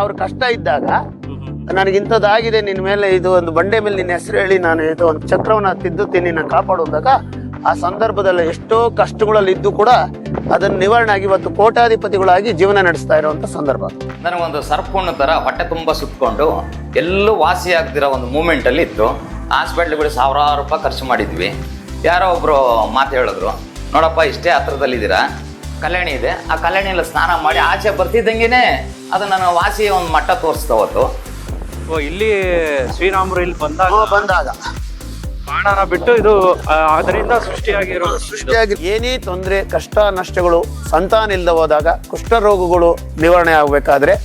ಅವ್ರ ಕಷ್ಟ ಇದ್ದಾಗ ನನಗಿಂಥದ್ದಾಗಿದೆ, ನಿನ್ನ ಮೇಲೆ ಇದು ಒಂದು ಬಂಡೆ ಮೇಲೆ ನಿನ್ನ ಹೆಸರು ಹೇಳಿ ನಾನು ಇದು ಒಂದು ಚಕ್ರವನ್ನ ತಿದ್ದುತ್ತೀನಿ, ನಿನ್ನ ಕಾಪಾಡುವಾಗ ಆ ಸಂದರ್ಭದಲ್ಲಿ ಎಷ್ಟೋ ಕಷ್ಟಗಳಲ್ಲಿ ಇದ್ದು ಕೂಡ ಅದನ್ನ ನಿವಾರಣೆ ಆಗಿ ಇವತ್ತು ಕೋಟ್ಯಾಧಿಪತಿಗಳಾಗಿ ಜೀವನ ನಡೆಸ್ತಾ ಇರುವಂತ ಸಂದರ್ಭ. ನನಗೊಂದು ಸರ್ಪುಣ್ಣ ತರ ಹೊಟ್ಟೆ ತುಂಬ ಸುತ್ತಕೊಂಡು ಎಲ್ಲೂ ವಾಸಿ ಆಗ್ದಿರೋ ಒಂದು ಮೂಮೆಂಟ್ ಅಲ್ಲಿ ಇತ್ತು. ಹಾಸ್ಪಿಟ್ಲ್ಗಳು ಸಾವಿರಾರು ರೂಪಾಯಿ ಖರ್ಚು ಮಾಡಿದ್ವಿ. ಯಾರೋ ಒಬ್ರು ಮಾತು ಹೇಳಿದ್ರು, ನೋಡಪ್ಪ ಇಷ್ಟೇ ಹತ್ರದಲ್ಲಿದ್ದೀರಾ, ಕಲ್ಯಾಣಿ ಇದೆ, ಆ ಕಲ್ಯಾಣಿಯಲ್ಲಿ ಸ್ನಾನ ಮಾಡಿ ಆಚೆ ಬರ್ತಿದ್ದಂಗೆನೆ ಅದು ನನ್ನ ವಾಸಿಯ ಒಂದು ಮಟ್ಟ ತೋರಿಸ್ತಾವತ್ತು. ಇಲ್ಲಿ ಶ್ರೀರಾಮರು ಇಲ್ಲಿ ಬಂದಾಗ ಬಾಣನ ಬಿಟ್ಟು ಇದು ಅದರಿಂದ ಸೃಷ್ಟಿಯಾಗಿ ಏನೇ ತೊಂದರೆ ಕಷ್ಟ ನಷ್ಟಗಳು ಸಂತಾನ ಇಲ್ಲದೆ ಹೋದಾಗ ಕುಷ್ಠರೋಗಗಳು ನಿವಾರಣೆ ಆಗಬೇಕಾದ್ರೆ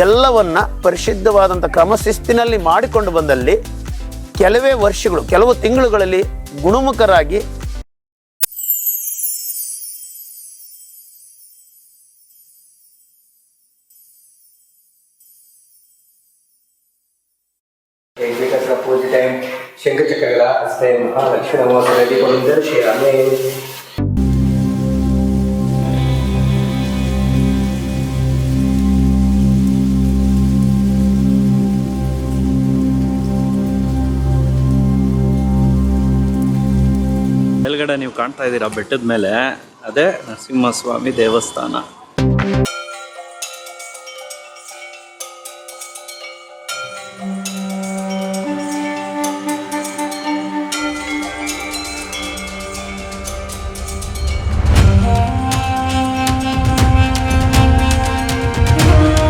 ಎಲ್ಲವನ್ನ ಪರಿಶುದ್ಧವಾದಂಥ ಕ್ರಮಶಿಸ್ತಿನಲ್ಲಿ ಮಾಡಿಕೊಂಡು ಬಂದಲ್ಲಿ ಕೆಲವೇ ವರ್ಷಗಳು ಕೆಲವು ತಿಂಗಳುಗಳಲ್ಲಿ ಗುಣಮುಖರಾಗಿ पूजितं शङ्खचक्रगदा हस्ते महालक्ष्मीनमोऽस्तु दर्शयामि। ಮೇಲ್ಗಡೆ ನೀವು ಕಾಣ್ತಾ ಇದ್ದೀರಾ ಬೆಟ್ಟದ ಮೇಲೆ, ಅದೇ ನರಸಿಂಹಸ್ವಾಮಿ ದೇವಸ್ಥಾನ.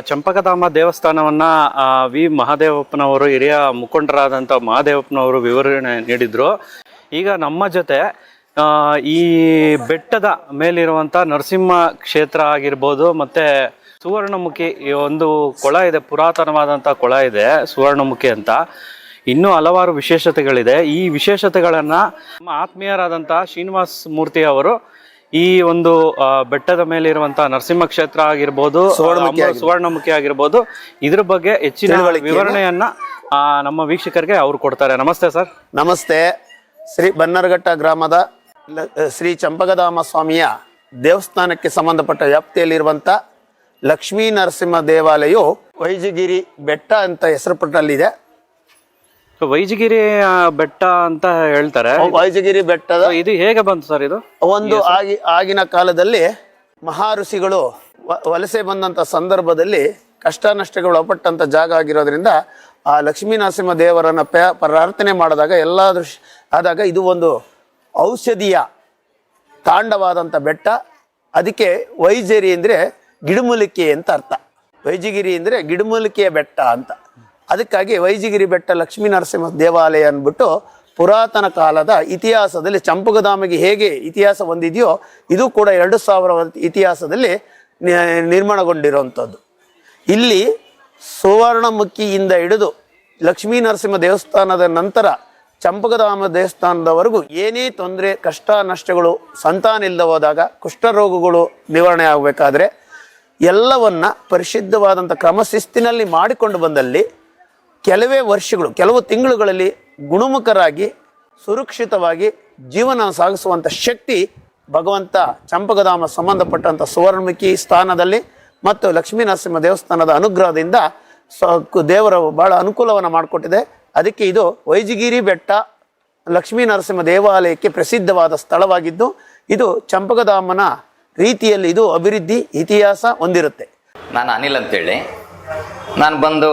ಚಂಪಕಧಾಮ ದೇವಸ್ಥಾನವನ್ನ ವಿ ಮಹಾದೇವಪ್ಪನವರು, ಹಿರಿಯ ಮುಖಂಡರಾದಂಥ ಮಹಾದೇವಪ್ಪನವರು ವಿವರಣೆ ನೀಡಿದ್ರು. ಈಗ ನಮ್ಮ ಜೊತೆ ಈ ಬೆಟ್ಟದ ಮೇಲಿರುವಂಥ ನರಸಿಂಹ ಕ್ಷೇತ್ರ ಆಗಿರ್ಬೋದು, ಮತ್ತು ಸುವರ್ಣಮುಖಿ ಒಂದು ಕೊಳ ಇದೆ, ಪುರಾತನವಾದಂಥ ಕೊಳ ಇದೆ ಸುವರ್ಣಮುಖಿ ಅಂತ. ಇನ್ನೂ ಹಲವಾರು ವಿಶೇಷತೆಗಳಿದೆ. ಈ ವಿಶೇಷತೆಗಳನ್ನು ನಮ್ಮ ಆತ್ಮೀಯರಾದಂಥ ಶ್ರೀನಿವಾಸ್ ಮೂರ್ತಿ ಅವರು ಈ ಒಂದು ಬೆಟ್ಟದ ಮೇಲೆ ಇರುವಂತಹ ನರಸಿಂಹ ಕ್ಷೇತ್ರ ಆಗಿರ್ಬೋದು, ಸುವರ್ಣಮುಖಿ ಆಗಿರ್ಬೋದು, ಇದ್ರ ಬಗ್ಗೆ ಹೆಚ್ಚಿನ ವಿವರಣೆಯನ್ನ ನಮ್ಮ ವೀಕ್ಷಕರಿಗೆ ಅವ್ರು ಕೊಡ್ತಾರೆ. ನಮಸ್ತೆ ಸರ್. ನಮಸ್ತೆ. ಶ್ರೀ ಬನ್ನರಘಟ್ಟ ಗ್ರಾಮದ ಶ್ರೀ ಚಂಪಕಧಾಮ ಸ್ವಾಮಿಯ ದೇವಸ್ಥಾನಕ್ಕೆ ಸಂಬಂಧಪಟ್ಟ ವ್ಯಾಪ್ತಿಯಲ್ಲಿರುವಂಥ ಲಕ್ಷ್ಮೀ ನರಸಿಂಹ ದೇವಾಲಯವು ವೈಜಗಿರಿ ಬೆಟ್ಟ ಅಂತ ಹೆಸರುಪಟ್ಟಲ್ಲಿದೆ. ವೈಜಗಿರಿ ಬೆಟ್ಟ ಅಂತ ಹೇಳ್ತಾರೆ. ವೈಜಗಿರಿ ಬೆಟ್ಟದ ಇದು ಹೇಗೆ ಬಂತು ಸರ್? ಇದು ಒಂದು ಆಗಿನ ಕಾಲದಲ್ಲಿ ಮಹಾಋಷಿಗಳು ವಲಸೆ ಬಂದಂತ ಸಂದರ್ಭದಲ್ಲಿ ಕಷ್ಟ ನಷ್ಟಗಳು ಒಳಪಟ್ಟಂತ ಜಾಗ ಆಗಿರೋದ್ರಿಂದ ಆ ಲಕ್ಷ್ಮೀ ನರಸಿಂಹ ದೇವರನ್ನ ಪ್ರಾರ್ಥನೆ ಮಾಡಿದಾಗ ಆದಾಗ ಇದು ಒಂದು ಔಷಧಿಯ ತಾಂಡವಾದಂಥ ಬೆಟ್ಟ. ಅದಕ್ಕೆ ವೈಜರಿ ಅಂದರೆ ಗಿಡಮೂಲಿಕೆ ಅಂತ ಅರ್ಥ. ವೈಜಗಿರಿ ಅಂದರೆ ಗಿಡಮೂಲಿಕೆಯ ಬೆಟ್ಟ ಅಂತ. ಅದಕ್ಕಾಗಿ ವೈಜಗಿರಿ ಬೆಟ್ಟ ಲಕ್ಷ್ಮೀ ನರಸಿಂಹ ದೇವಾಲಯ ಅಂದ್ಬಿಟ್ಟು ಪುರಾತನ ಕಾಲದ ಇತಿಹಾಸದಲ್ಲಿ ಚಂಪಕಧಾಮಿಗೆ ಹೇಗೆ ಇತಿಹಾಸ ಹೊಂದಿದೆಯೋ ಇದು ಕೂಡ 2000 ಇತಿಹಾಸದಲ್ಲಿ ನಿರ್ಮಾಣಗೊಂಡಿರುವಂಥದ್ದು. ಇಲ್ಲಿ ಸುವರ್ಣಮುಖಿಯಿಂದ ಹಿಡಿದು ಲಕ್ಷ್ಮೀ ನರಸಿಂಹ ದೇವಸ್ಥಾನದ ನಂತರ ಚಂಪಕಧಾಮ ದೇವಸ್ಥಾನದವರೆಗೂ ಏನೇ ತೊಂದರೆ ಕಷ್ಟ ನಷ್ಟಗಳು ಸಂತಾನ ಇಲ್ಲದೆ ಹೋದಾಗ ಕುಷ್ಠರೋಗಗಳು ನಿವಾರಣೆ ಆಗಬೇಕಾದ್ರೆ ಎಲ್ಲವನ್ನ ಪರಿಶುದ್ಧವಾದಂಥ ಕ್ರಮಶಿಸ್ತಿನಲ್ಲಿ ಮಾಡಿಕೊಂಡು ಬಂದಲ್ಲಿ ಕೆಲವೇ ವರ್ಷಗಳು ಕೆಲವು ತಿಂಗಳುಗಳಲ್ಲಿ ಗುಣಮುಖರಾಗಿ ಸುರಕ್ಷಿತವಾಗಿ ಜೀವನ ಸಾಗಿಸುವಂಥ ಶಕ್ತಿ ಭಗವಂತ ಚಂಪಕಧಾಮ ಸಂಬಂಧಪಟ್ಟಂಥ ಸುವರ್ಣಮುಖಿ ಸ್ಥಾನದಲ್ಲಿ ಮತ್ತು ಲಕ್ಷ್ಮೀ ನರಸಿಂಹ ದೇವಸ್ಥಾನದ ಅನುಗ್ರಹದಿಂದ ದೇವರ ಬಹಳ ಅನುಕೂಲವನ್ನು ಮಾಡಿಕೊಟ್ಟಿದೆ. ಅದಕ್ಕೆ ಇದು ವೈಜಗಿರಿ ಬೆಟ್ಟ ಲಕ್ಷ್ಮೀ ನರಸಿಂಹ ದೇವಾಲಯಕ್ಕೆ ಪ್ರಸಿದ್ಧವಾದ ಸ್ಥಳವಾಗಿದ್ದು ಇದು ಚಂಪಕಧಾಮನ ರೀತಿಯಲ್ಲಿ ಇದು ಅಭಿವೃದ್ಧಿ ಇತಿಹಾಸ ಹೊಂದಿರುತ್ತೆ. ನಾನು ಅನಿಲ್ ಅಂತೇಳಿ, ನಾನು ಬಂದು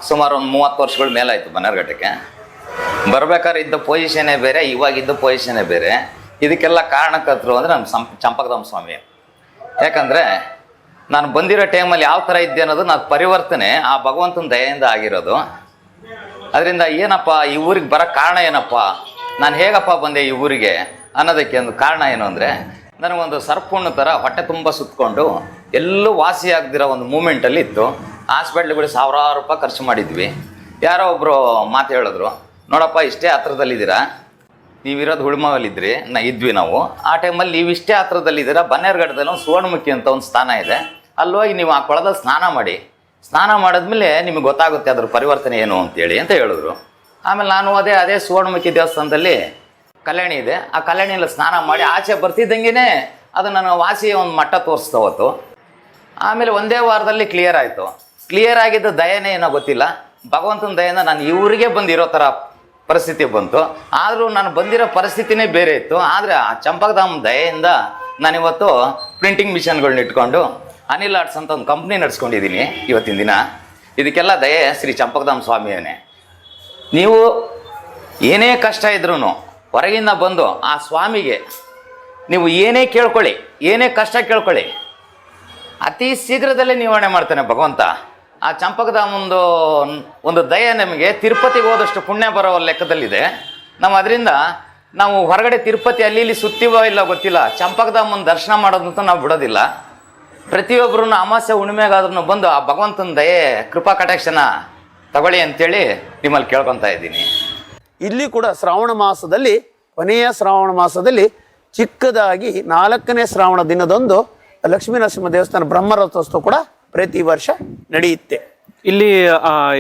ಸುಮಾರು ಒಂದು 30 ವರ್ಷಗಳ ಮೇಲಾಯಿತು ಬನ್ನರಘಟ್ಟಕ್ಕೆ. ಬರ್ಬೇಕಾದ್ರೆ ಇದ್ದ ಪೊಸಿಷನ್ನೇ ಬೇರೆ, ಇವಾಗಿದ್ದ ಪೊಸಿಷನ್ನೇ ಬೇರೆ. ಇದಕ್ಕೆಲ್ಲ ಕಾರಣಕರ್ತರು ಅಂದರೆ ನಮ್ಮ ಚಂಪಕಧಾಮ ಸ್ವಾಮಿ. ಯಾಕಂದರೆ ನಾನು ಬಂದಿರೋ ಟೈಮಲ್ಲಿ ಯಾವ ಥರ ಇದ್ದೆ ಅನ್ನೋದು ನಾನು ಪರಿವರ್ತನೆ ಆ ಭಗವಂತನ ದಯೆಯಿಂದ ಆಗಿರೋದು. ಅದರಿಂದ ಏನಪ್ಪ ಈ ಊರಿಗೆ ಬರೋ ಕಾರಣ ಏನಪ್ಪ, ನಾನು ಹೇಗಪ್ಪ ಬಂದೆ ಈ ಊರಿಗೆ ಅನ್ನೋದಕ್ಕೆ ಒಂದು ಕಾರಣ ಏನು ಅಂದರೆ, ನನಗೊಂದು ಸರ್ಪುಣ್ಣ ಥರ ಹೊಟ್ಟೆ ತುಂಬ ಸುತ್ತಕೊಂಡು ಎಲ್ಲೂ ವಾಸಿ ಆಗದಿರೋ ಒಂದು ಮೂಮೆಂಟಲ್ಲಿ ಇತ್ತು. ಹಾಸ್ಪಿಟ್ಲ್ಗಳು ಸಾವಿರಾರು ರೂಪಾಯಿ ಖರ್ಚು ಮಾಡಿದ್ವಿ. ಯಾರೋ ಒಬ್ಬರು ಮಾತು ಹೇಳಿದ್ರು, ನೋಡಪ್ಪ ಇಷ್ಟೇ ಹತ್ರದಲ್ಲಿದ್ದೀರಾ, ನೀವಿರೋದು ಹುಳ್ಮಾವಲ್ಲಿದ್ರಿ, ಇದ್ವಿ ನಾವು. ಆ ಟೈಮಲ್ಲಿ ನೀವು ಇಷ್ಟೇ ಹತ್ರದಲ್ಲಿದ್ದೀರಾ, ಬನ್ನೇರುಘಟ್ಟದಲ್ಲಿ ಒಂದು ಸುವರ್ಣಮುಖಿ ಅಂತ ಒಂದು ಸ್ಥಾನ ಇದೆ, ಅಲ್ಲೋಗಿ ನೀವು ಆ ಕೊಳದಲ್ಲಿ ಸ್ನಾನ ಮಾಡಿ, ಸ್ನಾನ ಮಾಡಿದ್ಮೇಲೆ ನಿಮಗೆ ಗೊತ್ತಾಗುತ್ತೆ ಅದ್ರ ಪರಿವರ್ತನೆ ಏನು ಅಂತೇಳಿ ಅಂತ ಹೇಳಿದ್ರು. ಆಮೇಲೆ ನಾನು ಅದೇ ಸುವರ್ಣಮುಖಿ ದೇವಸ್ಥಾನದಲ್ಲಿ ಕಲ್ಯಾಣಿ ಇದೆ, ಆ ಕಲ್ಯಾಣಿಯಲ್ಲಿ ಸ್ನಾನ ಮಾಡಿ ಆಚೆ ಬರ್ತಿದ್ದಂಗೆ ಅದು ನನ್ನ ವಾಸಿಯ ಒಂದು ಮಟ್ಟ ತೋರಿಸ್ತಾವತ್ತು. ಆಮೇಲೆ ಒಂದೇ ವಾರದಲ್ಲಿ ಕ್ಲಿಯರ್ ಆಯಿತು. ಕ್ಲಿಯರ್ ಆಗಿದ್ದ ದಯನೇ ಏನೋ ಗೊತ್ತಿಲ್ಲ, ಭಗವಂತನ ದಯೆಯಿಂದ ನಾನು ಇವರಿಗೆ ಬಂದಿರೋ ಥರ ಪರಿಸ್ಥಿತಿ ಬಂತು. ಆದರೂ ನಾನು ಬಂದಿರೋ ಪರಿಸ್ಥಿತಿನೇ ಬೇರೆ ಇತ್ತು. ಆದರೆ ಆ ಚಂಪಕಧಾಮ ದಯೆಯಿಂದ ನಾನಿವತ್ತು ಪ್ರಿಂಟಿಂಗ್ ಮಿಷನ್ಗಳನ್ನ ಇಟ್ಕೊಂಡು ಅನಿಲ್ ಆರ್ಟ್ಸ್ ಅಂತ ಒಂದು ಕಂಪ್ನಿ ನಡೆಸ್ಕೊಂಡಿದ್ದೀನಿ ಇವತ್ತಿನ ದಿನ. ಇದಕ್ಕೆಲ್ಲ ದಯೆ ಶ್ರೀ ಚಂಪಕಧಾಮ ಸ್ವಾಮಿಯೇ. ನೀವು ಏನೇ ಕಷ್ಟ ಇದ್ರೂ ಹೊರಗಿಂದ ಬಂದು ಆ ಸ್ವಾಮಿಗೆ ನೀವು ಏನೇ ಕೇಳ್ಕೊಳ್ಳಿ, ಏನೇ ಕಷ್ಟ ಕೇಳ್ಕೊಳ್ಳಿ, ಅತಿ ಶೀಘ್ರದಲ್ಲೇ ನಿವಾರಣೆ ಮಾಡ್ತಾನೆ ಭಗವಂತ. ಆ ಚಂಪಕಧಾಮಂದು ಒಂದು ದಯೆ ನಮಗೆ ತಿರುಪತಿಗೆ ಹೋದಷ್ಟು ಪುಣ್ಯ ಬರೋ ಲೆಕ್ಕದಲ್ಲಿದೆ. ನಾವು ಅದರಿಂದ ನಾವು ಹೊರಗಡೆ ತಿರುಪತಿ ಅಲ್ಲಿ ಇಲ್ಲಿ ಸುತ್ತೀವೋ ಇಲ್ಲ ಗೊತ್ತಿಲ್ಲ, ಚಂಪಕಧಾಮನ ದರ್ಶನ ಮಾಡೋದಂತೂ ನಾವು ಬಿಡೋದಿಲ್ಲ. ಪ್ರತಿಯೊಬ್ಬರೂ ಅಮಾವಾಸ್ಯೆ ಹುಣ್ಣಿಮೆಗಾದ್ರೂ ಬಂದು ಆ ಭಗವಂತನ ದಯೆ ಕೃಪಾ ಕಟಾಕ್ಷನ ತಗೊಳ್ಳಿ ಅಂತೇಳಿ ನಿಮ್ಮಲ್ಲಿ ಕೇಳ್ಕೊತಾ ಇದ್ದೀನಿ. ಇಲ್ಲಿ ಕೂಡ ಶ್ರಾವಣ ಮಾಸದಲ್ಲಿ, ಕೊನೆಯ ಶ್ರಾವಣ ಮಾಸದಲ್ಲಿ ಚಿಕ್ಕದಾಗಿ 4ನೇ ಶ್ರಾವಣ ದಿನದಂದು ಲಕ್ಷ್ಮೀ ನರಸಿಂಹ ದೇವಸ್ಥಾನ ಬ್ರಹ್ಮರಥೋತ್ಸವ ಕೂಡ ಪ್ರತಿ ವರ್ಷ ನಡೆಯುತ್ತೆ. ಇಲ್ಲಿ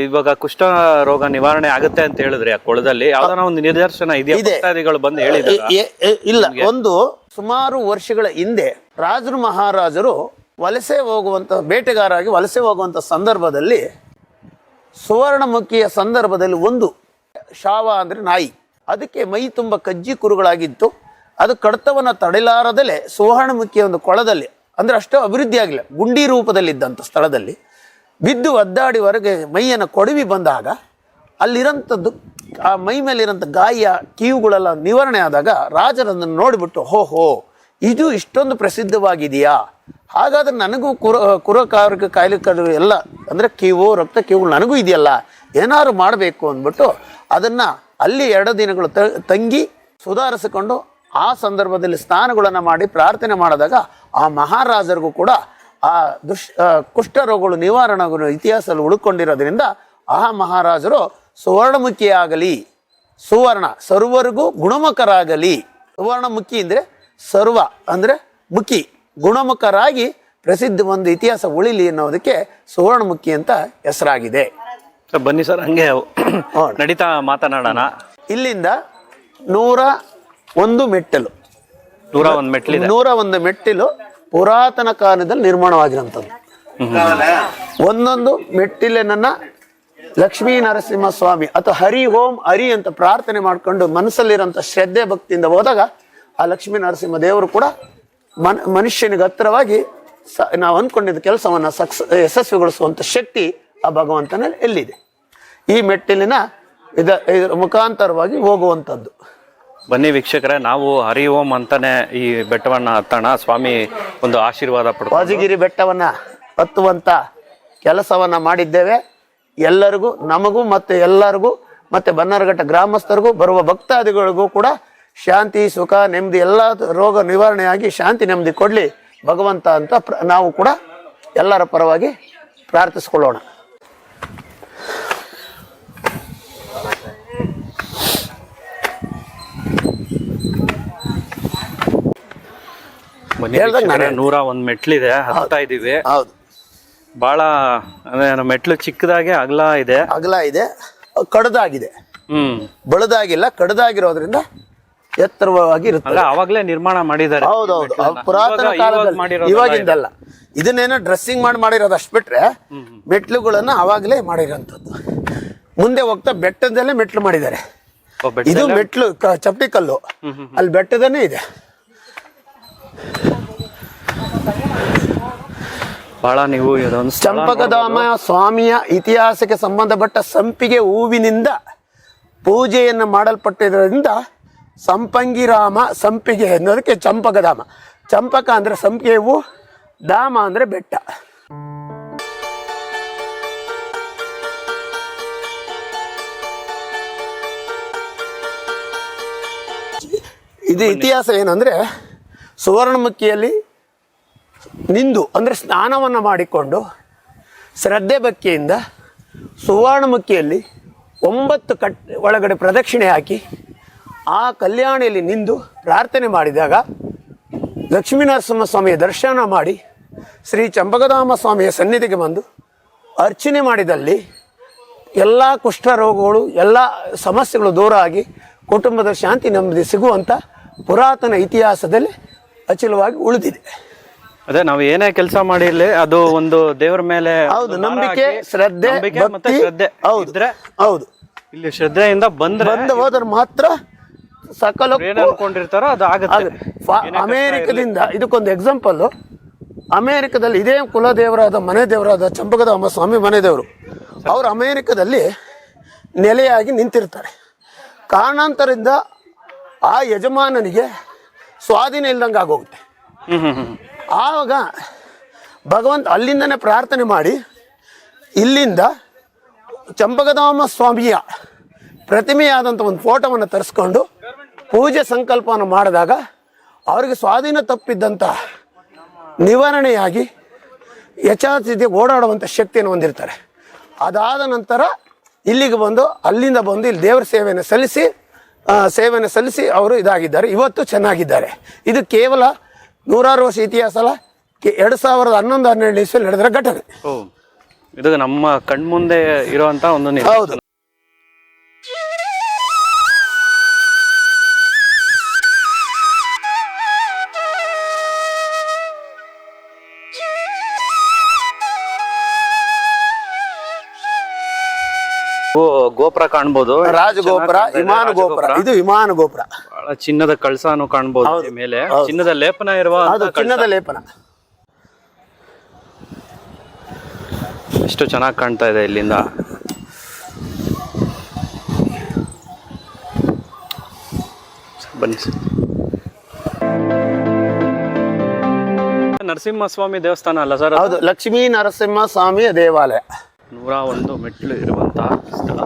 ಇವಾಗ ಕುಷ್ಠ ರೋಗ ನಿವಾರಣೆ ಆಗುತ್ತೆ ಅಂತ ಹೇಳಿದ್ರೆ ಆ ಕೊಳದಲ್ಲಿ ಯಾವ್ದಾನ ಒಂದು ನಿದರ್ಶನ ಇದೆಯಾ? ಬಂದು ಹೇಳಿದ್ದಾರೆ ಇಲ್ಲ. ಒಂದು ಸುಮಾರು ವರ್ಷಗಳ ಹಿಂದೆ ರಾಜರು ಮಹಾರಾಜರು ವಲಸೆ ಹೋಗುವಂತ, ಬೇಟೆಗಾರಾಗಿ ವಲಸೆ ಹೋಗುವಂತ ಸಂದರ್ಭದಲ್ಲಿ ಸುವರ್ಣಮುಖಿಯ ಸಂದರ್ಭದಲ್ಲಿ ಒಂದು ಶಾವ ಅಂದ್ರೆ ನಾಯಿ, ಅದಕ್ಕೆ ಮೈ ತುಂಬ ಕಜ್ಜಿ ಕುರುಗಳಾಗಿತ್ತು. ಅದು ಕಡತವನ್ನು ತಡೆಲಾರದಲೇ ಸುವರ್ಣಮುಖಿಯ ಒಂದು ಕೊಳದಲ್ಲಿ, ಅಂದ್ರೆ ಅಷ್ಟು ಅಭಿವೃದ್ಧಿ ಆಗಿಲ್ಲ, ಗುಂಡಿ ರೂಪದಲ್ಲಿದ್ದಂಥ ಸ್ಥಳದಲ್ಲಿ ಬಿದ್ದು ಒದ್ದಾಡಿ ಹೊರಗೆ ಮೈಯನ್ನು ಕೊಡವಿ ಬಂದಾಗ ಅಲ್ಲಿರೋಂಥದ್ದು ಆ ಮೈ ಮೇಲಿರೋಂಥ ಗಾಯ ಕೀವುಗಳೆಲ್ಲ ನಿವಾರಣೆ ಆದಾಗ ರಾಜರನ್ನು ನೋಡಿಬಿಟ್ಟು, ಹೋ ಇದು ಇಷ್ಟೊಂದು ಪ್ರಸಿದ್ಧವಾಗಿದೆಯಾ, ಹಾಗಾದ್ರೆ ನನಗೂ ಕುರಕಾರಕ ಕಾಯಿಲೆ ಎಲ್ಲ ಅಂದರೆ ಕೀವು ರಕ್ತ ಕೀವುಗಳು ನನಗೂ ಇದೆಯಲ್ಲ, ಏನಾದ್ರು ಮಾಡಬೇಕು ಅಂದ್ಬಿಟ್ಟು ಅದನ್ನು ಅಲ್ಲಿ 2 ದಿನಗಳು ತಂಗಿ ಸುಧಾರಿಸಿಕೊಂಡು ಆ ಸಂದರ್ಭದಲ್ಲಿ ಸ್ನಾನಗಳನ್ನು ಮಾಡಿ ಪ್ರಾರ್ಥನೆ ಮಾಡಿದಾಗ ಆ ಮಹಾರಾಜರಿಗೂ ಕೂಡ ಆ ಕುಷ್ಠರೋಗಗಳು ನಿವಾರಣೆಗಳು ಇತಿಹಾಸದಲ್ಲಿ ಉಳ್ಕೊಂಡಿರೋದ್ರಿಂದ ಆ ಮಹಾರಾಜರು ಸುವರ್ಣಮುಖಿಯಾಗಲಿ, ಸುವರ್ಣ ಸರ್ವರಿಗೂ ಗುಣಮುಖರಾಗಲಿ, ಸುವರ್ಣಮುಖಿ ಅಂದರೆ ಸರ್ವ ಅಂದರೆ ಮುಖಿ, ಗುಣಮುಖರಾಗಿ ಪ್ರಸಿದ್ಧ ಒಂದು ಇತಿಹಾಸ ಉಳಿಲಿ ಅನ್ನೋದಕ್ಕೆ ಸುವರ್ಣಮುಖಿ ಅಂತ ಹೆಸರಾಗಿದೆ. ಬನ್ನಿ ಸರ್, ಹಂಗೆ ನಡೀತಾ ಮಾತನಾಡೋಣ. ಇಲ್ಲಿಂದ 101 ಮೆಟ್ಟಲು, 101 ಮೆಟ್ಟಿಲು ಪುರಾತನ ಕಾಲದಲ್ಲಿ ನಿರ್ಮಾಣವಾಗಿರುವಂಥದ್ದು. ಒಂದೊಂದು ಮೆಟ್ಟಿಲನ್ನ ಲಕ್ಷ್ಮೀ ನರಸಿಂಹ ಸ್ವಾಮಿ ಅಥವಾ ಹರಿ ಓಂ ಹರಿ ಅಂತ ಪ್ರಾರ್ಥನೆ ಮಾಡ್ಕೊಂಡು ಮನಸ್ಸಲ್ಲಿರೋಂಥ ಶ್ರದ್ಧೆ ಭಕ್ತಿಯಿಂದ ಹೋದಾಗ ಆ ಲಕ್ಷ್ಮೀ ನರಸಿಂಹ ದೇವರು ಕೂಡ ಮನುಷ್ಯನಿಗೆ ಹತ್ತಿರವಾಗಿ ನಾವು ಅಂದ್ಕೊಂಡಿದ್ದ ಕೆಲಸವನ್ನು ಯಶಸ್ವಿಗೊಳಿಸುವಂಥ ಶಕ್ತಿ ಆ ಭಗವಂತನಲ್ಲಿ ಎಲ್ಲಿದೆ. ಈ ಮೆಟ್ಟಿಲಿನ ಇದರ ಮುಖಾಂತರವಾಗಿ ಹೋಗುವಂಥದ್ದು. ಬನ್ನಿ ವೀಕ್ಷಕರೇ, ನಾವು ಹರಿ ಓಂ ಅಂತಾನೆ ಈ ಬೆಟ್ಟವನ್ನ ಹತ್ತೋಣ. ಸ್ವಾಮಿ ಒಂದು ಆಶೀರ್ವಾದ ಪಡ್ಕೊಂಡು ವಾಜಗಿರಿ ಬೆಟ್ಟವನ್ನ ಹತ್ತುವಂತ ಕೆಲಸವನ್ನ ಮಾಡಿದ್ದೇವೆ. ಎಲ್ಲರಿಗೂ, ನಮಗೂ ಮತ್ತೆ ಎಲ್ಲರಿಗೂ ಮತ್ತೆ ಬನ್ನರಘಟ್ಟ ಗ್ರಾಮಸ್ಥರಿಗೂ ಬರುವ ಭಕ್ತಾದಿಗಳಿಗೂ ಕೂಡ ಶಾಂತಿ ಸುಖ ನೆಮ್ಮದಿ ಎಲ್ಲ ರೋಗ ನಿವಾರಣೆಯಾಗಿ ಶಾಂತಿ ನೆಮ್ಮದಿ ಕೊಡಲಿ ಭಗವಂತ ಅಂತ ನಾವು ಕೂಡ ಎಲ್ಲರ ಪರವಾಗಿ ಪ್ರಾರ್ಥಿಸ್ಕೊಳ್ಳೋಣ. ಬನ್ನಿ, 101 ಮೆಟ್ಲಿದೆ, ಹತ್ತಾ ಇದೀವಿ. ಹೌದು, ಬಹಳ ಮೆಟ್ಲು ಚಿಕ್ಕದಾಗೆ ಅಗಲ ಇದೆ, ಕಡದಾಗಿದೆ. ಬೆಳೆದಾಗಿಲ್ಲ, ಕಡದಾಗಿರೋದ್ರಿಂದ ಎತ್ತರವಾಗಿ ಇರುತ್ತೆ. ಅವಾಗ್ಲೇ ನಿರ್ಮಾಣ ಮಾಡಿದ್ದಾರೆ. ಹೌದೌದು, ಪುರಾತನ ಕಾಲದಲ್ಲಿ, ಇವಾಗಿಂದಲ್ಲ. ಇದನ್ನೇನೋ ಡ್ರೆಸ್ಸಿಂಗ್ ಮಾಡಿರೋದು ಅಷ್ಟು ಬಿಟ್ರೆ ಮೆಟ್ಲುಗಳನ್ನ ಅವಾಗಲೇ ಮಾಡಿರೋಂಥದ್ದು. ಮುಂದೆ ಹೋಗ್ತಾ ಬೆಟ್ಟದಲ್ಲೇ ಮೆಟ್ಲು ಮಾಡಿದ್ದಾರೆ. ಇದು ಮೆಟ್ಲು ಚಪ್ಪಟಿ ಕಲ್ಲು, ಅಲ್ಲಿ ಬೆಟ್ಟದನ್ನೇ ಇದೆ. ಬಹಳ ನೀವು ಚಂಪಕಧಾಮ ಸ್ವಾಮಿಯ ಇತಿಹಾಸಕ್ಕೆ ಸಂಬಂಧಪಟ್ಟ ಸಂಪಿಗೆ ಹೂವಿನಿಂದ ಪೂಜೆಯನ್ನು ಮಾಡಲ್ಪಟ್ಟಿರೋದ್ರಿಂದ ಸಂಪಂಗಿರಾಮ ಸಂಪಿಗೆ ಅನ್ನೋದಕ್ಕೆ ಚಂಪಕಧಾಮ. ಚಂಪಕ ಅಂದ್ರೆ ಸಂಪಿಗೆ ಹೂವು, ಧಾಮ ಅಂದ್ರೆ ಬೆಟ್ಟ. ಇದು ಇತಿಹಾಸ ಏನಂದ್ರೆ, ಸುವರ್ಣಮುಖಿಯಲ್ಲಿ ನಿಂದು ಅಂದರೆ ಸ್ನಾನವನ್ನು ಮಾಡಿಕೊಂಡು ಶ್ರದ್ಧೆ ಭಕ್ತಿಯಿಂದ ಸುವರ್ಣಮುಖಿಯಲ್ಲಿ 9 ಒಳಗಡೆ ಪ್ರದಕ್ಷಿಣೆ ಹಾಕಿ ಆ ಕಲ್ಯಾಣಿಯಲ್ಲಿ ನಿಂದು ಪ್ರಾರ್ಥನೆ ಮಾಡಿದಾಗ ಲಕ್ಷ್ಮೀನರಸಿಂಹ ಸ್ವಾಮಿಯ ದರ್ಶನ ಮಾಡಿ ಶ್ರೀ ಚಂಪಕಧಾಮ ಸ್ವಾಮಿಯ ಸನ್ನಿಧಿಗೆ ಬಂದು ಅರ್ಚನೆ ಮಾಡಿದಲ್ಲಿ ಎಲ್ಲ ಕುಷ್ಠರೋಗಗಳು ಎಲ್ಲ ಸಮಸ್ಯೆಗಳು ದೂರ ಆಗಿ ಕುಟುಂಬದ ಶಾಂತಿ ನೆಮ್ಮದಿ ಸಿಗುವಂಥ ಪುರಾತನ ಇತಿಹಾಸದಲ್ಲಿ ಅಚಲವಾಗಿ ಉಳಿದಿದೆ. ಅದೇ ನಾವು ಏನೇ ಕೆಲಸ ಮಾಡಿರ್ಲಿ ಅದು ಒಂದು ದೇವರ ಮೇಲೆ ಹೌದು, ನಂಬಿಕೆ, ಶ್ರದ್ಧೆ, ಮತ್ತೆ ಭಕ್ತಿ. ಶ್ರದ್ಧೆ ಹೌದು ಇದ್ರೆ ಹೌದು, ಇಲ್ಲಿ ಶ್ರದ್ಧೆಯಿಂದ ಬಂದು ಹೋದ್ರೆ ಮಾತ್ರ ಸಕಲ ಏನ್ ಅನ್ಕೊಂಡಿರ್ತಾರೋ ಅದು ಆಗುತ್ತೆ. ಅಮೇರಿಕದಿಂದ ಇದಕ್ಕೊಂದು ಎಕ್ಸಾಂಪಲ್, ಅಮೇರಿಕದಲ್ಲಿ ಇದೇ ಕುಲದೇವರಾದ ಮನೆ ದೇವರಾದ ಚಂಪಕಧಾಮ ಸ್ವಾಮಿ ಮನೆ ದೇವರು, ಅವರು ಅಮೇರಿಕದಲ್ಲಿ ನೆಲೆಯಾಗಿ ನಿಂತಿರ್ತಾರೆ. ಕಾರಣಾಂತರದಿಂದ ಆ ಯಜಮಾನನಿಗೆ ಸ್ವಾಧೀನ ಇಲ್ದಂಗೆ ಆಗೋಗುತ್ತೆ. ಆವಾಗ ಭಗವಂತ ಅಲ್ಲಿಂದನೇ ಪ್ರಾರ್ಥನೆ ಮಾಡಿ ಇಲ್ಲಿಂದ ಚಂಪಕಧಾಮ ಸ್ವಾಮಿಯ ಪ್ರತಿಮೆಯಾದಂಥ ಒಂದು ಫೋಟೋವನ್ನು ತರಿಸ್ಕೊಂಡು ಪೂಜೆ ಸಂಕಲ್ಪವನ್ನು ಮಾಡಿದಾಗ ಅವರಿಗೆ ಸ್ವಾಧೀನ ತಪ್ಪಿದ್ದಂಥ ನಿವಾರಣೆಯಾಗಿ ಯಥಾಸ್ಥಿತಿಗೆ ಓಡಾಡುವಂಥ ಶಕ್ತಿಯನ್ನು ಹೊಂದಿರ್ತಾರೆ. ಅದಾದ ನಂತರ ಇಲ್ಲಿಗೆ ಬಂದು ಅಲ್ಲಿಂದ ಬಂದು ಇಲ್ಲಿ ದೇವರ ಸೇವೆಯನ್ನು ಸಲ್ಲಿಸಿ ಅವರು ಇದಾಗಿದ್ದಾರೆ. ಇವತ್ತು ಚೆನ್ನಾಗಿದ್ದಾರೆ. ಇದು ಕೇವಲ 100 ವರ್ಷ ಇತಿಹಾಸ ಅಲ್ಲ, 2011-12 ಇಸ್ವಿಯಲ್ಲಿ ನಡೆದಿರೋ ಘಟನೆ. ಇದು ನಮ್ಮ ಕಣ್ಮುಂದೆ ಇರುವಂತ ಒಂದು ಹೌದು. ಗೋಪುರ ಕಾಣ್ಬೋದು, ರಾಜಗೋಪುರ, ವಿಮಾನ ಗೋಪುರ. ಇದು ವಿಮಾನ ಗೋಪುರ. ಬಹಳ ಚಿನ್ನದ ಕಳಸಾನು ಕಾಣ್ಬೋದು ಮೇಲೆ, ಚಿನ್ನದ ಲೇಪನ ಇರುವ ಚಿನ್ನದ ಲೇಪನ. ಎಷ್ಟು ಚೆನ್ನಾಗಿ ಕಾಣ್ತಾ ಇದೆ ಇಲ್ಲಿಂದ. ಬನ್ನಿ. ನರಸಿಂಹಸ್ವಾಮಿ ದೇವಸ್ಥಾನ ಅಲ್ಲ ಸರ್? ಹೌದು, ಲಕ್ಷ್ಮೀ ನರಸಿಂಹ ಸ್ವಾಮಿಯ ದೇವಾಲಯ. 101 ಮೆಟ್ಲು ಇರುವಂತಹ ಸ್ಥಳ.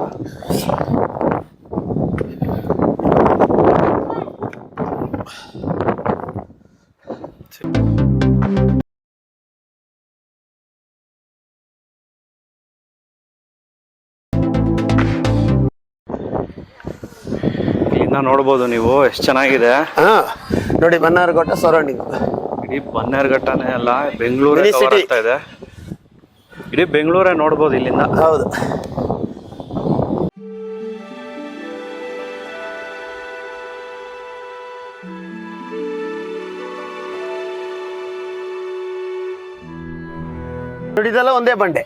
ಇಲ್ಲಿಂದ ನೋಡ್ಬೋದು ನೀವು ಎಷ್ಟು ಚೆನ್ನಾಗಿದೆ. ನೋಡಿ, ಬನ್ನಾರಘಟ್ಟ ಸರೌಂಡಿಂಗ್. ಇಡೀ ಬನ್ನಾರಘಟ್ಟನೇ ಅಲ್ಲ, ಬೆಂಗಳೂರೇ ಕವರ್ ಆಗ್ತಾ ಇದೆ. ಇಡೀ ಬೆಂಗಳೂರೇ ನೋಡ್ಬೋದು ಇಲ್ಲಿಂದ. ಹೌದು. ಇದೆಲ್ಲ ಒಂದೇ ಬಂಡೆ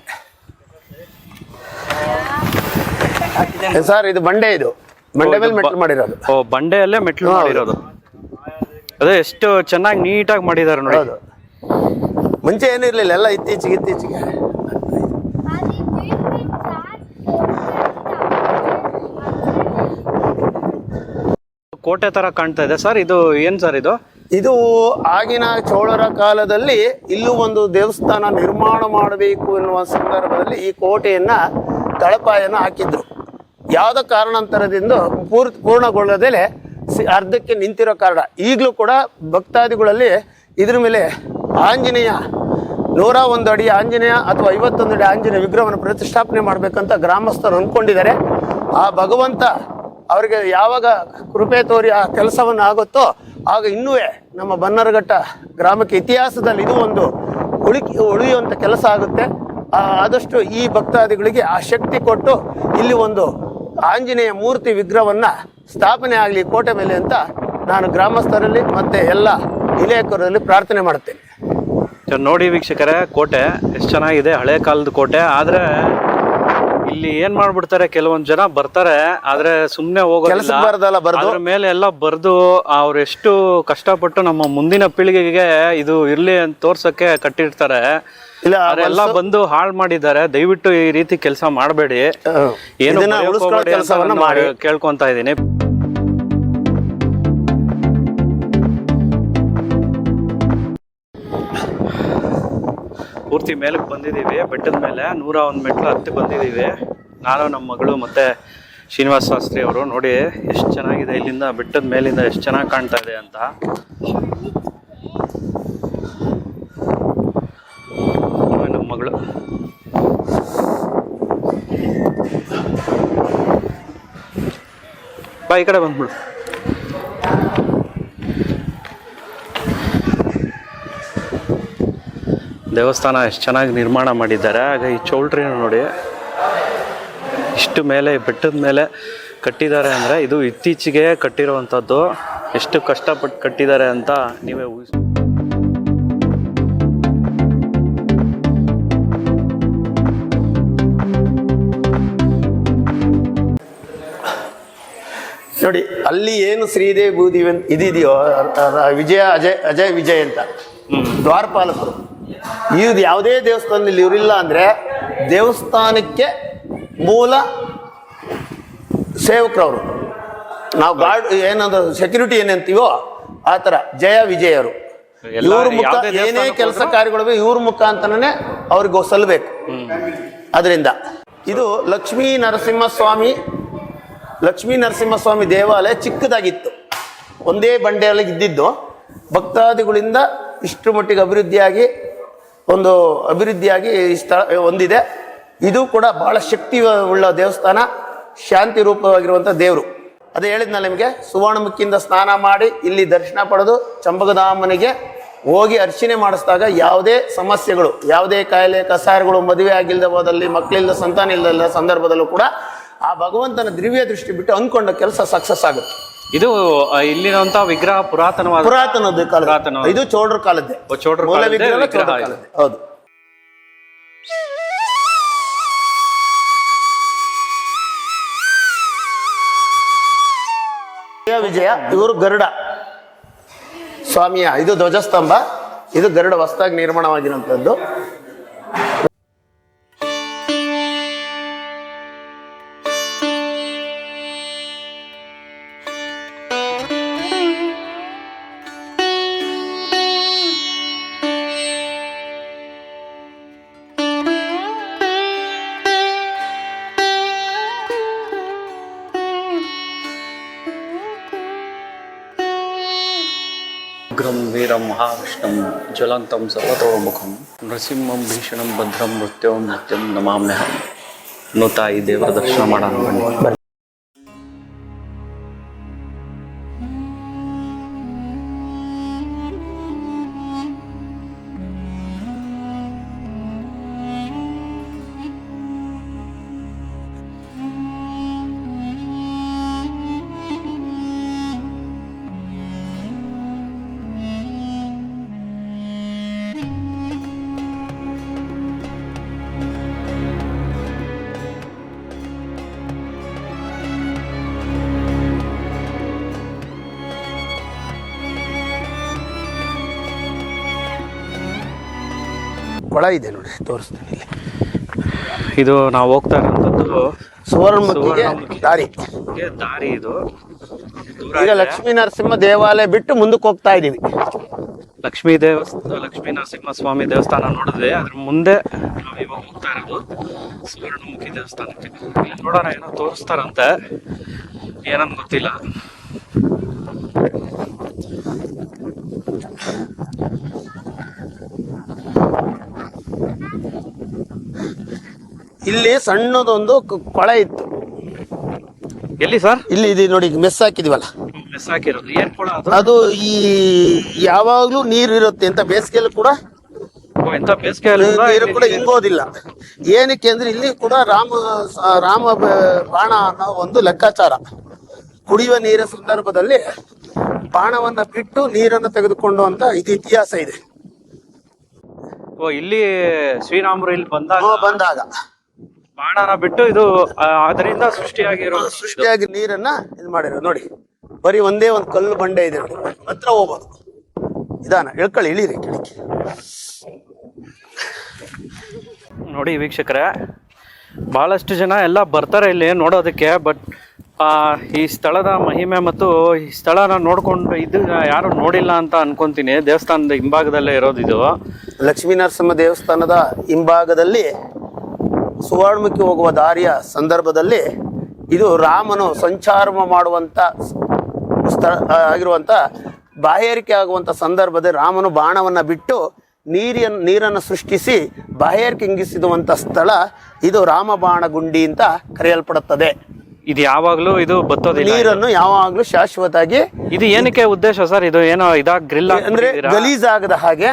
ಸರ್. ಇದು ಬಂಡೆ, ಇದು ಬಂಡೆ ಮೇಲೆ ಮೆಟ್ಲು ಮಾಡಿರೋದು. ಬಂಡೆಯಲ್ಲೇ ಮೆಟ್ಲು ಮಾಡಿರೋದು. ಅದೇ ಎಷ್ಟು ಚೆನ್ನಾಗಿ ನೀಟಾಗಿ ಮಾಡಿದ್ದಾರೆ ನೋಡಿ. ಹೌದು, ಮುಂಚೆ ಏನಿರ್ಲಿಲ್ಲ, ಎಲ್ಲ ಇತ್ತೀಚೆಗೆ. ಕೋಟೆ ತರ ಕಾಣ್ತಾ ಇದೆ ಸರ್. ಇದು ಏನ್ ಸರ್ ಇದು? ಇದು ಆಗಿನ ಚೋಳರ ಕಾಲದಲ್ಲಿ ಇಲ್ಲೂ ಒಂದು ದೇವಸ್ಥಾನ ನಿರ್ಮಾಣ ಮಾಡಬೇಕು ಎನ್ನುವ ಸಂದರ್ಭದಲ್ಲಿ ಈ ಕೋಟೆಯನ್ನ ತಳಪಾಯನ್ನು ಹಾಕಿದ್ರು. ಯಾವುದೋ ಕಾರಣಾಂತರದಿಂದ ಪೂರ್ಣಗೊಳ್ಳದೆ ಅರ್ಧಕ್ಕೆ ನಿಂತಿರೋ ಕಾರಣ ಈಗಲೂ ಕೂಡ ಭಕ್ತಾದಿಗಳಲ್ಲಿ ಇದ್ರ ಮೇಲೆ ಆಂಜನೇಯ 101 ಅಡಿ ಆಂಜನೇಯ ಅಥವಾ 51 ಅಡಿ ಆಂಜನೇಯ ವಿಗ್ರಹವನ್ನು ಪ್ರತಿಷ್ಠಾಪನೆ ಮಾಡಬೇಕಂತ ಗ್ರಾಮಸ್ಥರು ಅಂದ್ಕೊಂಡಿದ್ದಾರೆ. ಆ ಭಗವಂತ ಅವರಿಗೆ ಯಾವಾಗ ಕೃಪೆ ತೋರಿ ಆ ಕೆಲಸವನ್ನು ಆಗುತ್ತೋ ಆಗ ಇನ್ನೂ ನಮ್ಮ ಬನ್ನರಘಟ್ಟ ಗ್ರಾಮಕ್ಕೆ ಇತಿಹಾಸದಲ್ಲಿ ಇದು ಒಂದು ಉಳಿಯುವಂಥ ಕೆಲಸ ಆಗುತ್ತೆ. ಆದಷ್ಟು ಈ ಭಕ್ತಾದಿಗಳಿಗೆ ಆ ಶಕ್ತಿ ಕೊಟ್ಟು ಇಲ್ಲಿ ಒಂದು ಆಂಜನೇಯ ಮೂರ್ತಿ ವಿಗ್ರಹವನ್ನು ಸ್ಥಾಪನೆ ಆಗಲಿ ಕೋಟೆ ಮೇಲೆ ಅಂತ ನಾನು ಗ್ರಾಮಸ್ಥರಲ್ಲಿ ಮತ್ತು ಎಲ್ಲ ಇಲಾಖೆಯವರಲ್ಲಿ ಪ್ರಾರ್ಥನೆ ಮಾಡ್ತೇನೆ. ನೋಡಿ ವೀಕ್ಷಕರೇ, ಕೋಟೆ ಎಷ್ಟು ಚೆನ್ನಾಗಿದೆ, ಹಳೆ ಕಾಲದ ಕೋಟೆ. ಆದರೆ ಇಲ್ಲಿ ಏನ್ ಮಾಡ್ಬಿಡ್ತಾರೆ, ಕೆಲವೊಂದು ಜನ ಬರ್ತಾರೆ ಆದ್ರೆ ಸುಮ್ನೆ ಹೋಗೋದಿಲ್ಲ, ಅದ್ರ ಮೇಲೆ ಎಲ್ಲ ಬರ್ದು ಅವ್ರು ಎಷ್ಟು ಕಷ್ಟಪಟ್ಟು ನಮ್ಮ ಮುಂದಿನ ಪೀಳಿಗೆಗೆ ಇದು ಇರ್ಲಿ ಅಂತ ತೋರ್ಸಕ್ಕೆ ಕಟ್ಟಿರ್ತಾರೆ. ಎಲ್ಲ ಬಂದು ಹಾಳು ಮಾಡಿದ್ದಾರೆ. ದಯವಿಟ್ಟು ಈ ರೀತಿ ಕೆಲಸ ಮಾಡಬೇಡಿ, ಏನು ಕೇಳ್ಕೊಂತ ಇದ್ದೀನಿ. ಪೂರ್ತಿ ಮೇಲಕ್ಕೆ ಬಂದಿದ್ದೀವಿ, ಬೆಟ್ಟದ ಮೇಲೆ 101 ಮೆಟ್ಲು ಹತ್ತಿ ಬಂದಿದ್ದೀವಿ. ನಾನು, ನಮ್ಮ ಮಗಳು ಮತ್ತೆ ಶ್ರೀನಿವಾಸ ಶಾಸ್ತ್ರಿ ಅವರು. ನೋಡಿ ಎಷ್ಟು ಚೆನ್ನಾಗಿದೆ, ಇಲ್ಲಿಂದ ಬೆಟ್ಟದ ಮೇಲಿಂದ ಎಷ್ಟು ಚೆನ್ನಾಗಿ ಕಾಣ್ತಾ ಇದೆ ಅಂತ. ನಮ್ಮ ಮಗಳು ಬಾ, ಈ ಕಡೆ ಬಂದ್ಬಿಡು. ದೇವಸ್ಥಾನ ಎಷ್ಟು ಚೆನ್ನಾಗಿ ನಿರ್ಮಾಣ ಮಾಡಿದ್ದಾರೆ. ಆಗ ಈ ಚೌಲ್ಟ್ರಿನ ನೋಡಿ ಇಷ್ಟು ಮೇಲೆ ಬೆಟ್ಟದ ಮೇಲೆ ಕಟ್ಟಿದ್ದಾರೆ ಅಂದರೆ ಇದು ಇತ್ತೀಚೆಗೆ ಕಟ್ಟಿರುವಂಥದ್ದು. ಎಷ್ಟು ಕಷ್ಟಪಟ್ಟು ಕಟ್ಟಿದ್ದಾರೆ ಅಂತ ನೀವೇ ಊಹಿಸಿ. ನೋಡಿ ಅಲ್ಲಿ ಏನು ಶ್ರೀದೇವಿ ಬೂದಿ ಇದಿದೆಯೋ ವಿಜಯ ಅಜಯ್ ವಿಜಯ್ ಅಂತ ದ್ವಾರಪಾಲಕರು. ಇದು ಯಾವುದೇ ದೇವಸ್ಥಾನದಲ್ಲಿ ಇವರಿಲ್ಲ ಅಂದ್ರೆ ದೇವಸ್ಥಾನಕ್ಕೆ ಮೂಲ ಸೇವಕರವರು. ನಾವು ಗಾರ್ಡ್ ಏನಂದ್ರೆ ಸೆಕ್ಯೂರಿಟಿ ಏನಂತೀವೋ ಆ ಥರ ಜಯ ವಿಜಯರು. ಇವ್ರ ಮುಖ ಏನೇ ಕೆಲಸ ಕಾರ್ಯಗಳು ಇವ್ರ ಮುಖಾಂತರನೇ ಅವ್ರಿಗೆ ಸಲ್ಲಬೇಕು. ಅದರಿಂದ ಇದು ಲಕ್ಷ್ಮೀ ನರಸಿಂಹಸ್ವಾಮಿ ದೇವಾಲಯ ಚಿಕ್ಕದಾಗಿತ್ತು, ಒಂದೇ ಬಂಡೆಯಲ್ಲಿ ಇದ್ದಿದ್ದು. ಭಕ್ತಾದಿಗಳಿಂದ ಇಷ್ಟರ ಮಟ್ಟಿಗೆ ಅಭಿವೃದ್ಧಿಯಾಗಿ ಈ ಸ್ಥಳ ಹೊಂದಿದೆ. ಇದು ಕೂಡ ಬಹಳ ಶಕ್ತಿ ಉಳ್ಳ ದೇವಸ್ಥಾನ, ಶಾಂತಿ ರೂಪವಾಗಿರುವಂಥ ದೇವರು. ಅದೇ ಹೇಳಿದ್ನಲ್ಲ ನಿಮಗೆ, ಸುವರ್ಣಮುಖಿಯಿಂದ ಸ್ನಾನ ಮಾಡಿ ಇಲ್ಲಿ ದರ್ಶನ ಪಡೆದು ಚಂಬಕಧಾಮನಿಗೆ ಹೋಗಿ ಅರ್ಚನೆ ಮಾಡಿಸಿದಾಗ ಯಾವುದೇ ಸಮಸ್ಯೆಗಳು, ಯಾವುದೇ ಕಾಯಿಲೆ ಕಸಾರಗಳು, ಮದುವೆ ಆಗಿಲ್ಲದೆ ಹೋದಲ್ಲಿ, ಮಕ್ಕಳಿಲ್ಲದ ಸಂತಾನ ಇಲ್ಲದ ಸಂದರ್ಭದಲ್ಲೂ ಕೂಡ ಆ ಭಗವಂತನ ದಿವ್ಯ ದೃಷ್ಟಿ ಬಿಟ್ಟು ಅಂದ್ಕೊಂಡ ಕೆಲಸ ಸಕ್ಸಸ್ ಆಗುತ್ತೆ. ಇದು ಇಲ್ಲಿರುವಂತಹ ವಿಗ್ರಹ ಪುರಾತನದ ಕಾಲ. ಇದು ಚೋಳರ ಕಾಲದ್ದೇ. ಮೂಲ ವಿಗ್ರಹ ಚೋಳರ ಕಾಲದ್ದೇ. ಹೌದು. ವಿಜಯ ಇವರು ಗರುಡ ಸ್ವಾಮಿಯ ಇದು ಧ್ವಜಸ್ತಂಭ. ಇದು ಗರುಡ ಹೊಸದಾಗಿ ನಿರ್ಮಾಣವಾಗಿರುವಂಥದ್ದು. ಉಗ್ರಂ ವೀರಂ ಮಹಾವಿಷ್ಣುಂ ಜ್ವಲಂತಂ ಸರ್ವತೋಮುಖಂ ನೃಸಿಂಹಂ ಭೀಷಣಂ ಭದ್ರಂ ಮೃತ್ಯಂ ನಮಾಮ್ಯಹಂ. ತಾಯಿ ದೇವರ ದರ್ಶನ ಮಾಡೋಣ ಬನ್ನಿ. ಕೊಳ ಇದೆ ನೋಡಿ, ತೋರಿಸ್ತೀನಿ ಇಲ್ಲಿ. ಇದು ನಾವು ಹೋಗ್ತಾ ಇರುವಂತದ್ದು ಸುವರ್ಣಮುಖಿಗೆ ದಾರಿ. ಇದು ಈಗ ಲಕ್ಷ್ಮೀ ನರಸಿಂಹ ದೇವಾಲಯ ಬಿಟ್ಟು ಮುಂದಕ್ಕೆ ಹೋಗ್ತಾ ಇದೀವಿ. ಲಕ್ಷ್ಮೀ ನರಸಿಂಹ ಸ್ವಾಮಿ ದೇವಸ್ಥಾನ ನೋಡಿದ್ವಿ, ಅದ್ರ ಮುಂದೆ ನಾವು ಇವಾಗ ಹೋಗ್ತಾ ಇರೋದು ಸುವರ್ಣಮುಖಿ ದೇವಸ್ಥಾನಕ್ಕೆ. ನೋಡೋಣ, ಏನೋ ತೋರಿಸ್ತಾರಂತೆ, ಏನಂತ ಗೊತ್ತಿಲ್ಲ. ಇಲ್ಲಿ ಸಣ್ಣದೊಂದು ಕೊಳ ಇತ್ತು. ಎಲ್ಲಿ ಸರ್? ಇಲ್ಲಿ ಇದೆ ನೋಡಿ, ಮೆಸ್ ಹಾಕಿದಿವಲ್ಲ, ಮೆಸ್ ಹಾಕಿರೋದು. ಏನ್ ಕೊಳ ಅದು? ಈ ಯಾವಾಗ್ಲೂ ನೀರು ಇರುತ್ತೆ ಅಂತ, ಬೇಸಿಗೆಯಲ್ಲಿ ಕೂಡ ನೀರು ಕೂಡ ಹಿಂಗೋದಿಲ್ಲ. ಏನಕ್ಕೆ ಅಂದ್ರೆ ಇಲ್ಲಿ ಕೂಡ ರಾಮ ಬಾಣ ಅನ್ನೋ ಒಂದು ಲೆಕ್ಕಾಚಾರ. ಕುಡಿಯುವ ನೀರಿನ ಸಂದರ್ಭದಲ್ಲಿ ಬಾಣವನ್ನ ಬಿಟ್ಟು ನೀರನ್ನು ತೆಗೆದುಕೊಂಡು ಅಂತ ಇದು ಇತಿಹಾಸ ಇದೆ. ಇಲ್ಲಿ ಶ್ರೀರಾಮರು ಇಲ್ಲಿ ಬಂದಾಗ ಬಾಣನ ಬಿಟ್ಟು ಇದು ಅದರಿಂದ ಸೃಷ್ಟಿಯಾಗಿ ನೀರನ್ನ ಇದು ಮಾಡಿರೋ ನೋಡಿ. ಬರೀ ಒಂದೇ ಒಂದು ಕಲ್ಲು ಬಂಡೆ ಇದೆ ನೋಡಿ, ಹತ್ರ ಹೋಗ್ಬೋದು. ಇದಾನ ಇಳ್ಕೊಳ್ಳಿ, ಇಳಿರಿ ಕೆಳಕ್ಕೆ ನೋಡಿ ವೀಕ್ಷಕರೇ. ಬಹಳಷ್ಟು ಜನ ಎಲ್ಲ ಬರ್ತಾರೆ ಇಲ್ಲಿ ನೋಡೋದಕ್ಕೆ. ಬಟ್ ಈ ಸ್ಥಳದ ಮಹಿಮೆ ಮತ್ತು ಈ ಸ್ಥಳನ ನೋಡ್ಕೊಂಡು ಇದು ಯಾರು ನೋಡಿಲ್ಲ ಅಂತ ಅನ್ಕೊಂತೀನಿ. ದೇವಸ್ಥಾನದ ಹಿಂಭಾಗದಲ್ಲೇ ಇರೋದು ಇದು. ಲಕ್ಷ್ಮೀ ನರಸಿಂಹ ದೇವಸ್ಥಾನದ ಹಿಂಭಾಗದಲ್ಲಿ ಸುವರ್ಣಮುಖಿ ಹೋಗುವ ದಾರಿಯ ಸಂದರ್ಭದಲ್ಲಿ ಇದು ರಾಮನು ಸಂಚಾರ ಮಾಡುವಂತ ಆಗಿರುವಂತ ಬಾಹ್ಯರಿಕೆ ಆಗುವಂತ ಸಂದರ್ಭದಲ್ಲಿ ರಾಮನು ಬಾಣವನ್ನ ಬಿಟ್ಟು ನೀರನ್ನು ಸೃಷ್ಟಿಸಿ ಬಾಹ್ಯರಿಕೆ ಇಂಗಿಸಿರುವಂತ ಸ್ಥಳ ಇದು ರಾಮಬಾಣ ಗುಂಡಿ ಅಂತ ಕರೆಯಲ್ಪಡುತ್ತದೆ. ಇದು ಯಾವಾಗ್ಲೂ ಇದು ಬತ್ತೋದಿಲ್ಲ, ನೀರನ್ನು ಯಾವಾಗ್ಲೂ ಶಾಶ್ವತವಾಗಿ. ಇದು ಏನಕ್ಕೆ ಉದ್ದೇಶ ಸರ್? ಇದು ಏನೋ ಗ್ರಿಲ್ ಅಂದ್ರೆ ಗಲೀಜಾಗದ ಹಾಗೆ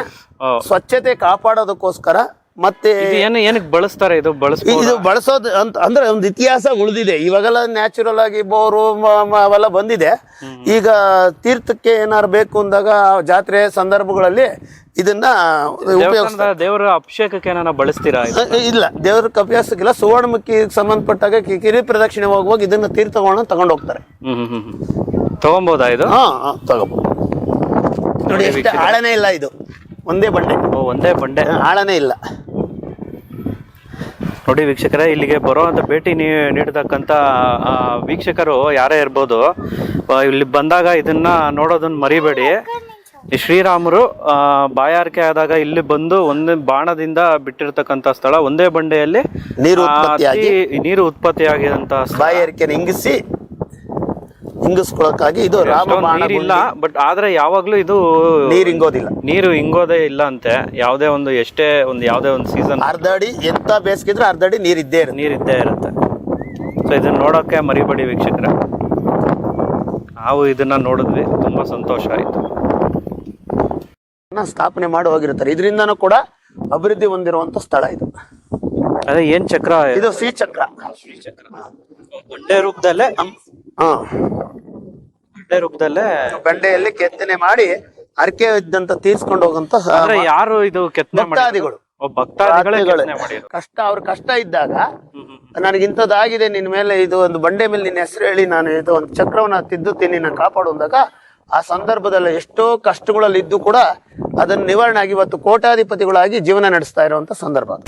ಸ್ವಚ್ಛತೆ ಕಾಪಾಡೋದಕ್ಕೋಸ್ಕರ ಮತ್ತೆ ಇದು ಏನಕ್ಕೆ ಬಳಸ್ತಾರೆ ಇದು ಇದು ಬಳಸೋದು ಅಂತ ಅಂದ್ರೆ ಒಂದು ಇತಿಹಾಸ ಉಳಿದಿದೆ. ಇವಾಗೆಲ್ಲ ನ್ಯಾಚುರಲ್ ಆಗಿ ಬೋರು ಅವೆಲ್ಲ ಬಂದಿದೆ. ಈಗ ತೀರ್ಥಕ್ಕೆ ಏನಾರು ಬೇಕು ಅಂದಾಗ ಜಾತ್ರೆ ಸಂದರ್ಭಗಳಲ್ಲಿ ಇದನ್ನ ಉಪಯೋಗಿಸ್ತಾರೆ. ದೇವರ ಅಭಿಷೇಕಕ್ಕೆ ಏನಾರ ಬಳಸ್ತೀರಾ? ಇಲ್ಲ, ದೇವ್ರ ಅಭ್ಯಾಸಕ್ಕಿಲ್ಲ. ಸುವರ್ಣಮುಖಿ ಸಂಬಂಧಪಟ್ಟಾಗ ಕಿರಿ ಪ್ರದಕ್ಷಿಣೆ ಹೋಗುವಾಗ ಇದನ್ನ ತೀರ್ಥಗಳನ್ನ ತಗೊಂಡು ಹೋಗ್ತಾರೆ. ತಗೊಂಬೋದಾ ಇದು? ತಗೋಬಹುದು. ನೋಡಿ, ಎಷ್ಟು ಆಳನೇ ಇಲ್ಲ, ಇದು ಒಂದೇ ಬಂಡೆ. ಒಂದೇ ಬಂಡೆ, ಆಳನೇ ಇಲ್ಲ. ನೋಡಿ ವೀಕ್ಷಕರೇ, ಇಲ್ಲಿಗೆ ಬರುವಂತ ಭೇಟಿ ನೀಡತಕ್ಕಂಥ ವೀಕ್ಷಕರು ಯಾರೇ ಇರ್ಬೋದು, ಇಲ್ಲಿ ಬಂದಾಗ ಇದನ್ನ ನೋಡೋದನ್ನ ಮರಿಬೇಡಿ. ಶ್ರೀರಾಮರು ಬಾಯಾರಿಕೆ ಆದಾಗ ಇಲ್ಲಿ ಬಂದು ಒಂದೇ ಬಾಣದಿಂದ ಬಿಟ್ಟಿರ್ತಕ್ಕಂಥ ಸ್ಥಳ, ಒಂದೇ ಬಂಡೆಯಲ್ಲಿ ನೀರು ಉತ್ಪತ್ತಿಯಾಗಿದಂತ ಬಾಯಾರಿಕೆ ಹಿಂಗಿಸ್ಕೊಳಕ್ಕಾಗಿ ಇದು ಇಲ್ಲ. ಬಟ್ ಆದ್ರೆ ಯಾವಾಗ್ಲೂ ಇದು ನೀರು ಹಿಂಗೋದೇ ಇಲ್ಲ ಅಂತೆ. ಯಾವುದೇ ಒಂದು ಯಾವುದೇ ಒಂದು ಸೀಸನ್ ಅರ್ಧ ಅಡಿ ಎಂತ ಬೇಸಿಗೆದ್ರೆ ಅರ್ಧ ಅಡಿ ನೀರಿದ್ದೇ ಇರುತ್ತೆ. ಸೊ ಇದನ್ನ ನೋಡೋಕೆ ಮರಿಬೇಡಿ ವೀಕ್ಷಕರೇ. ನಾವು ಇದನ್ನ ನೋಡಿದ್ವಿ, ತುಂಬಾ ಸಂತೋಷ ಆಯ್ತು. ಸ್ಥಾಪನೆ ಮಾಡಿ ಹೋಗಿರ್ತಾರೆ. ಇದರಿಂದನೂ ಕೂಡ ಅಭಿವೃದ್ಧಿ ಹೊಂದಿರುವಂತ ಸ್ಥಳ ಇದು. ಅದೇ ಏನ್ ಚಕ್ರ ಇದು ಶ್ರೀಚಕ್ರ. ಬಂಡೆ ರೂಪದಲ್ಲೇ ಬಂಡೆಯಲ್ಲಿ ಕೆತ್ತನೆ ಮಾಡಿ ಅರ್ಕೆ ಇದ್ದಂತ ತೀರ್ಸ್ಕೊಂಡು ಹೋಗಂತ ಯಾರು ಇದು ಭಕ್ತಾದಿಗಳು. ಅವ್ರ ಕಷ್ಟ ಇದ್ದಾಗ ನನಗಿಂಥದ್ದಾಗಿದೆ, ನಿನ್ ಮೇಲೆ ಇದು ಒಂದು ಬಂಡೆ ಮೇಲೆ ನಿನ್ನ ಹೆಸರು ಹೇಳಿ ನಾನು ಇದು ಒಂದು ಚಕ್ರವನ್ನ ತಿದ್ದುತ್ತೀನಿ, ನಾನು ಕಾಪಾಡುವಂದಾಗ ಆ ಸಂದರ್ಭದಲ್ಲಿ ಎಷ್ಟೋ ಕಷ್ಟಗಳಲ್ಲಿ ಇದ್ದು ಕೂಡ ಅದನ್ನ ನಿವಾರಣೆ ಆಗಿ ಇವತ್ತು ಕೋಟ್ಯಾಧಿಪತಿಗಳಾಗಿ ಜೀವನ ನಡೆಸ್ತಾ ಇರುವಂತ ಸಂದರ್ಭ ಅದು.